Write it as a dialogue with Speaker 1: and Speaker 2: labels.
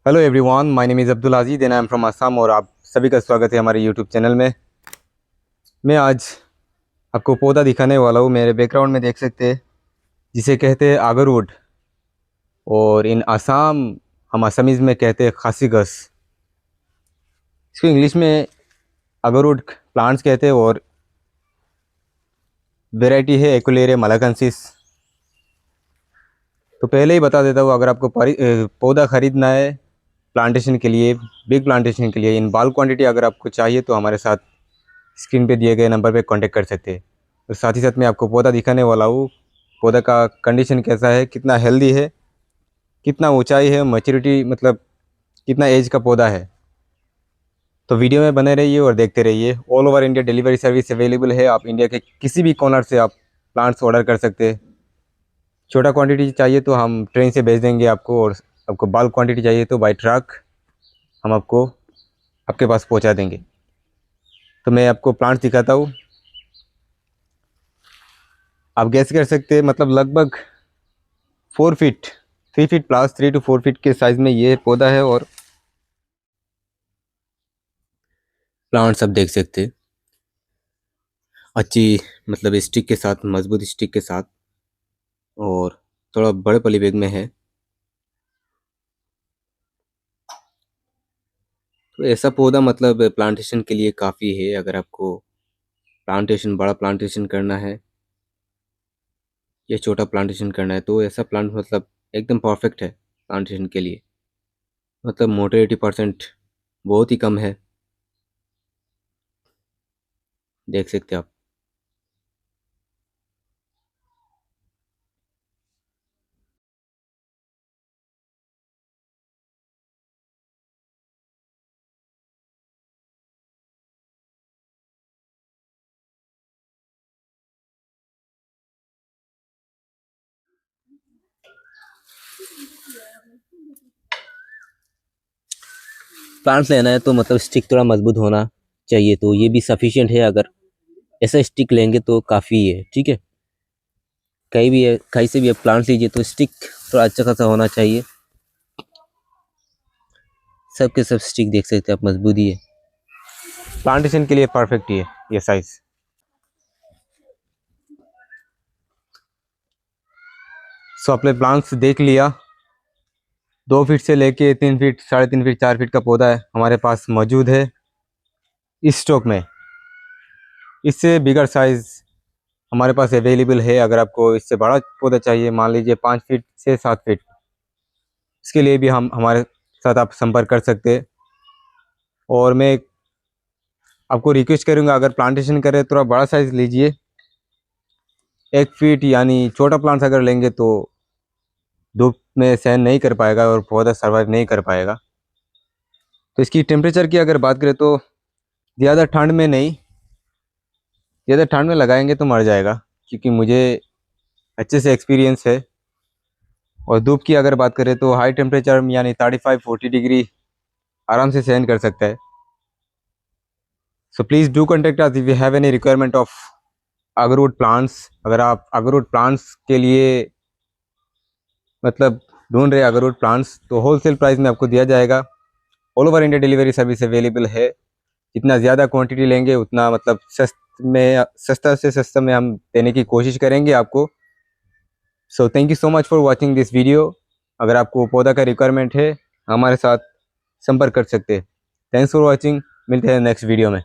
Speaker 1: Hello everyone, my name is Abdul Aziz and I am from Assam और आप सभी का स्वागत है हमारे यूट्यूब चैनल में। मैं आज आपको पौधा दिखाने वाला हूँ। मेरे बैकग्राउंड में देख सकते हैं, जिसे कहते हैं आगरवुड, और इन असम हम असमीज़ में कहते हैं खासी घास। इसको इंग्लिश में आगरवुड प्लांट्स कहते हैं और वेराइटी है एक्युलेरिया मलाकंसिस। तो पहले ही बता देता हूँ, अगर आपको पौधा ख़रीदना है प्लांटेशन के लिए, बिग प्लांटेशन के लिए इन बाल्क क्वांटिटी अगर आपको चाहिए तो हमारे साथ स्क्रीन पे दिए गए नंबर पे कांटेक्ट कर सकते हैं। और साथ ही साथ मैं आपको पौधा दिखाने वाला हूँ, पौधा का कंडीशन कैसा है, कितना हेल्दी है, कितना ऊंचाई है, मैच्योरिटी मतलब कितना एज का पौधा है। तो वीडियो में बने रहिए और देखते रहिए। All over India delivery service available है। आप इंडिया के किसी भी कॉर्नर से आप प्लांट्स ऑर्डर कर सकते हैं। छोटा क्वांटिटी चाहिए तो हम ट्रेन से भेज देंगे आपको, और आपको बल्क क्वांटिटी चाहिए तो बाई ट्रक हम आपको आपके पास पहुँचा देंगे। तो मैं आपको प्लांट्स दिखाता हूँ। आप गैस कर सकते हैं, मतलब लगभग 4 feet, 3 feet plus 3 to 4 feet के साइज़ में ये पौधा है। और प्लांट्स आप देख सकते हैं अच्छी, मतलब स्टिक के साथ, मजबूत स्टिक के साथ, और थोड़ा बड़े पॉली बैग में है। तो ऐसा पौधा मतलब प्लांटेशन के लिए काफ़ी है। अगर आपको प्लांटेशन, बड़ा प्लांटेशन करना है या छोटा प्लांटेशन करना है तो ऐसा प्लांट मतलब एकदम परफेक्ट है प्लांटेशन के लिए। मतलब मोटे 80% बहुत ही कम है, देख सकते हैं आप। प्लांट्स लेना है तो मतलब स्टिक थोड़ा मजबूत होना चाहिए, तो ये भी सफिशिएंट है। अगर ऐसा स्टिक लेंगे तो काफ़ी है, ठीक है। कहीं भी है, कहीं से भी आप प्लांट लीजिए तो स्टिक थोड़ा अच्छा खासा होना चाहिए। सब के सब स्टिक देख सकते हैं आप, मजबूत ही है, प्लांटेशन के लिए परफेक्ट ही है ये साइज। सो आपने प्लांट्स देख लिया। 2 फीट से लेके 3 फीट, 3.5 फीट, 4 फीट का पौधा है हमारे पास मौजूद है इस स्टॉक में। इससे बिगर साइज हमारे पास अवेलेबल है। अगर आपको इससे बड़ा पौधा चाहिए, मान लीजिए 5 फीट से 7 फीट, इसके लिए भी हम हमारे साथ आप संपर्क कर सकते हैं। और मैं आपको रिक्वेस्ट करूंगा, अगर प्लांटेशन करें थोड़ा बड़ा साइज लीजिए। 1 फीट यानी छोटा प्लांट्स अगर लेंगे तो धूप में सहन नहीं कर पाएगा और पौधा सर्वाइव नहीं कर पाएगा। तो इसकी टेम्परेचर की अगर बात करें तो ज़्यादा ठंड में नहीं, ज़्यादा ठंड में लगाएंगे तो मर जाएगा, क्योंकि मुझे अच्छे से एक्सपीरियंस है। और धूप की अगर बात करें तो हाई टेम्परेचर यानी 35-40 डिग्री आराम से सहन कर सकता है। So please do contact us if you have any requirement of agarwood plants. अगर आप अगरवुड प्लांट्स के लिए मतलब ढूंढ रहे अगरवुड प्लांट्स तो होलसेल प्राइस में आपको दिया जाएगा। All over India delivery service available है। जितना ज़्यादा क्वांटिटी लेंगे उतना मतलब सस्ता से सस्ता में हम देने की कोशिश करेंगे आपको। So thank you so much for watching this video. अगर आपको पौधा का रिक्वायरमेंट है, हमारे साथ संपर्क कर सकते हैं। Thanks for watching. मिलते हैं नेक्स्ट वीडियो में।